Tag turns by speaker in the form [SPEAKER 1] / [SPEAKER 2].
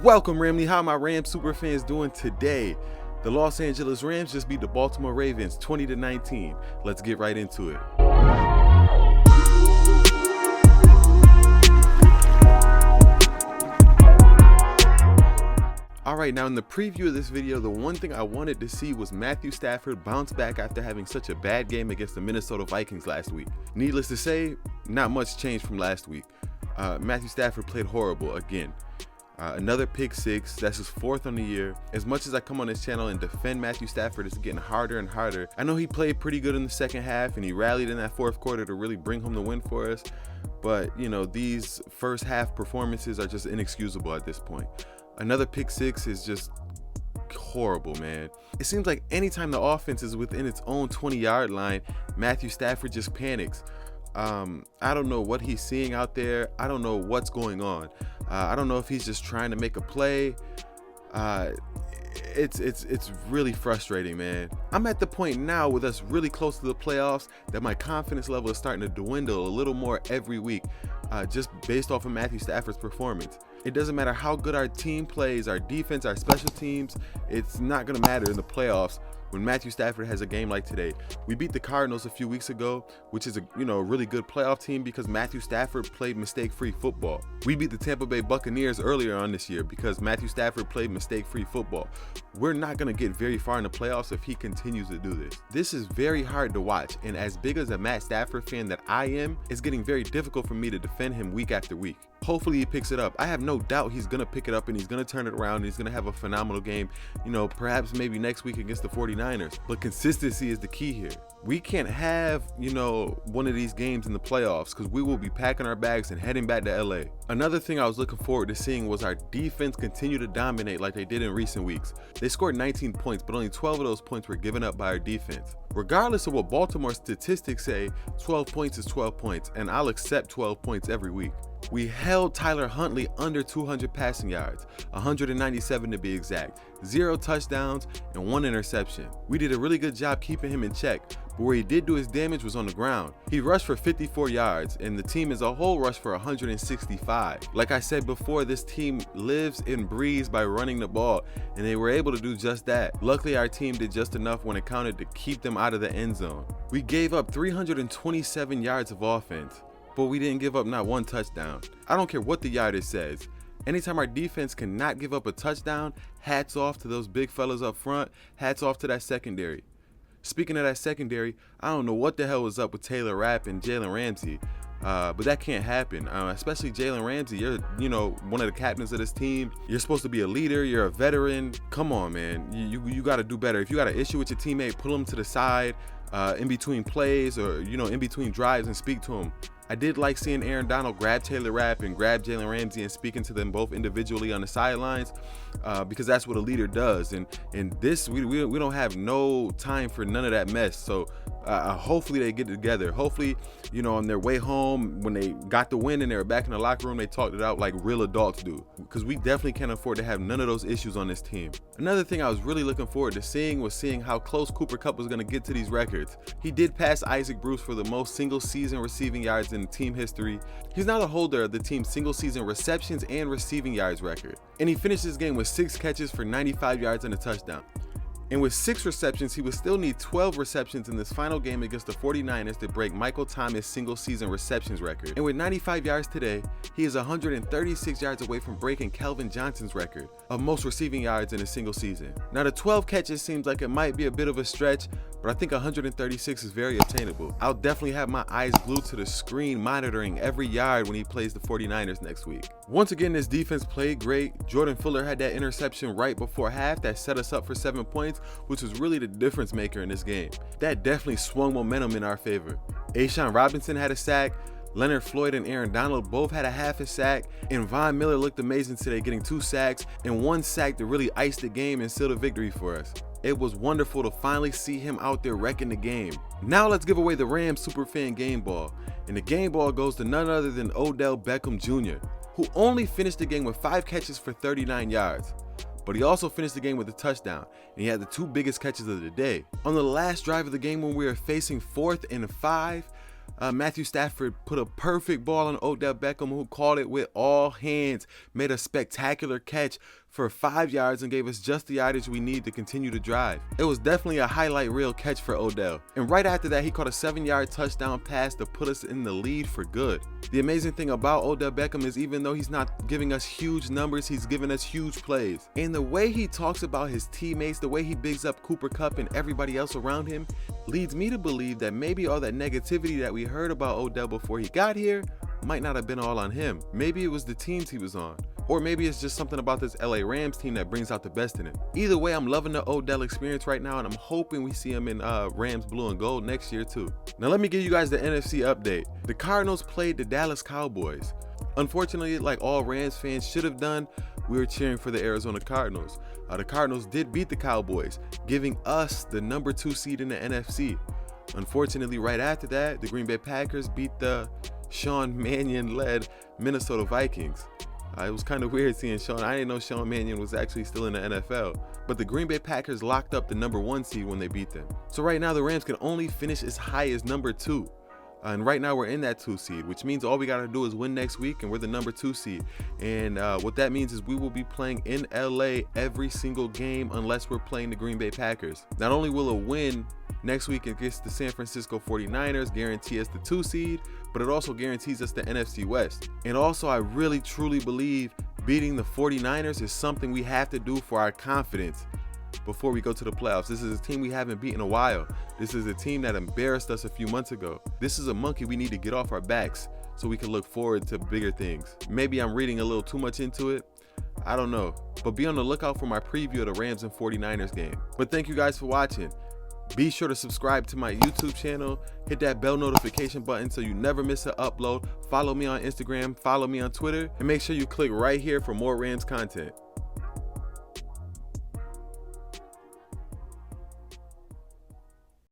[SPEAKER 1] Welcome, Ramley. How my Rams super fans doing today? The Los Angeles Rams just beat the Baltimore Ravens 20-19. Let's get right into it. Alright, now in the preview of this video, the one thing I wanted to see was Matthew Stafford bounce back after having such a bad game against the Minnesota Vikings last week. Needless to say, not much changed from last week. Matthew Stafford played horrible again. Another pick six, that's his fourth on the year. As much as I come on this channel and defend Matthew Stafford, it's getting harder and harder. I know he played pretty good in the second half and he rallied in that fourth quarter to really bring home the win for us. But, you know, these first half performances are just inexcusable at this point. Another pick six is just horrible, man. It seems like anytime the offense is within its own 20-yard line, Matthew Stafford just panics. I don't know what he's seeing out there. I don't know what's going on. I don't know if he's just trying to make a play. It's really frustrating, man. I'm at the point now with us really close to the playoffs that my confidence level is starting to dwindle a little more every week, just based off of Matthew Stafford's performance. It doesn't matter how good our team plays, our defense, our special teams, it's not going to matter in the playoffs when Matthew Stafford has a game like today. We beat the Cardinals a few weeks ago, which is a really good playoff team because Matthew Stafford played mistake-free football. We beat the Tampa Bay Buccaneers earlier on this year because Matthew Stafford played mistake-free football. We're not going to get very far in the playoffs if he continues to do this. This is very hard to watch, and as big as a Matt Stafford fan that I am, it's getting very difficult for me to defend him week after week. Hopefully he picks it up. I have no doubt he's going to pick it up and he's going to turn it around and he's going to have a phenomenal game, perhaps maybe next week against the 49ers. But consistency is the key here. We can't have, one of these games in the playoffs because we will be packing our bags and heading back to LA. Another thing I was looking forward to seeing was our defense continue to dominate like they did in recent weeks. They scored 19 points, but only 12 of those points were given up by our defense. Regardless of what Baltimore statistics say, 12 points is 12 points, and I'll accept 12 points every week. We held Tyler Huntley under 200 passing yards, 197 to be exact, 0 touchdowns, and 1 interception. We did a really good job keeping him in check, but where he did do his damage was on the ground. He rushed for 54 yards, and the team as a whole rushed for 165. Like I said before, this team lives and breathes by running the ball, and they were able to do just that. Luckily, our team did just enough when it counted to keep them out of the end zone. We gave up 327 yards of offense, but we didn't give up not one touchdown. I don't care what the yardage says. Anytime our defense cannot give up a touchdown, hats off to those big fellas up front, hats off to that secondary. Speaking of that secondary, I don't know what the hell was up with Taylor Rapp and Jalen Ramsey, but that can't happen, especially Jalen Ramsey. You're, one of the captains of this team. You're supposed to be a leader. You're a veteran. Come on, man. You got to do better. If you got an issue with your teammate, pull him to the side in between plays or, in between drives and speak to him. I did like seeing Aaron Donald grab Taylor Rapp and grab Jalen Ramsey and speaking to them both individually on the sidelines because that's what a leader does. And this, we don't have no time for none of that mess. So hopefully they get together. Hopefully, on their way home, when they got the win and they were back in the locker room, they talked it out like real adults do, because we definitely can't afford to have none of those issues on this team. Another thing I was really looking forward to seeing was seeing how close Cooper Kupp was going to get to these records. He did pass Isaac Bruce for the most single season receiving yards in team history. He's now the holder of the team's single season receptions and receiving yards record. And he finished this game with 6 catches for 95 yards and a touchdown. And with 6 receptions, he would still need 12 receptions in this final game against the 49ers to break Michael Thomas' single-season receptions record. And with 95 yards today, he is 136 yards away from breaking Calvin Johnson's record of most receiving yards in a single season. Now, the 12 catches seems like it might be a bit of a stretch, but I think 136 is very attainable. I'll definitely have my eyes glued to the screen monitoring every yard when he plays the 49ers next week. Once again, this defense played great. Jordan Fuller had that interception right before half that set us up for 7 points, which was really the difference maker in this game. That definitely swung momentum in our favor. A'Shawn Robinson had a sack. Leonard Floyd and Aaron Donald both had a half a sack, and Von Miller looked amazing today, getting 2 sacks and 1 sack to really ice the game and seal the victory for us. It was wonderful to finally see him out there wrecking the game. Now let's give away the Rams Superfan Game Ball, and the game ball goes to none other than Odell Beckham Jr., who only finished the game with 5 catches for 39 yards. But he also finished the game with a touchdown, and he had the 2 biggest catches of the day. On the last drive of the game when we were facing 4th and 5, Matthew Stafford put a perfect ball on Odell Beckham, who caught it with all hands, made a spectacular catch for 5 yards and gave us just the yardage we need to continue to drive. It was definitely a highlight reel catch for Odell. And right after that, he caught a 7-yard touchdown pass to put us in the lead for good. The amazing thing about Odell Beckham is even though he's not giving us huge numbers, he's giving us huge plays. And the way he talks about his teammates, the way he bigs up Cooper Kupp and everybody else around him, leads me to believe that maybe all that negativity that we heard about Odell before he got here might not have been all on him. Maybe it was the teams he was on. Or maybe it's just something about this LA Rams team that brings out the best in him. Either way, I'm loving the Odell experience right now, and I'm hoping we see him in Rams blue and gold next year too. Now let me give you guys the NFC update. The Cardinals played the Dallas Cowboys. Unfortunately, like all Rams fans should have done, we were cheering for the Arizona Cardinals. The Cardinals did beat the Cowboys, giving us the number 2 seed in the NFC. Unfortunately, right after that, the Green Bay Packers beat the Sean Mannion-led Minnesota Vikings. It was kind of weird seeing Sean. I didn't know Sean Mannion was actually still in the NFL. But the Green Bay Packers locked up the number 1 seed when they beat them. So right now, the Rams can only finish as high as number 2. And right now, we're in that 2 seed, which means all we got to do is win next week, and we're the number 2 seed. And what that means is we will be playing in LA every single game unless we're playing the Green Bay Packers. Not only will a win next week against the San Francisco 49ers guarantee us the 2 seed, but it also guarantees us the NFC West. And also, I really truly believe beating the 49ers is something we have to do for our confidence before we go to the playoffs. This is a team we haven't beaten in a while. This is a team that embarrassed us a few months ago. This is a monkey we need to get off our backs so we can look forward to bigger things. Maybe I'm reading a little too much into it. I don't know. But be on the lookout for my preview of the Rams and 49ers game. But thank you guys for watching. Be sure to subscribe to my YouTube channel, hit that bell notification button so you never miss an upload, follow me on Instagram, follow me on Twitter, and make sure you click right here for more Rams content.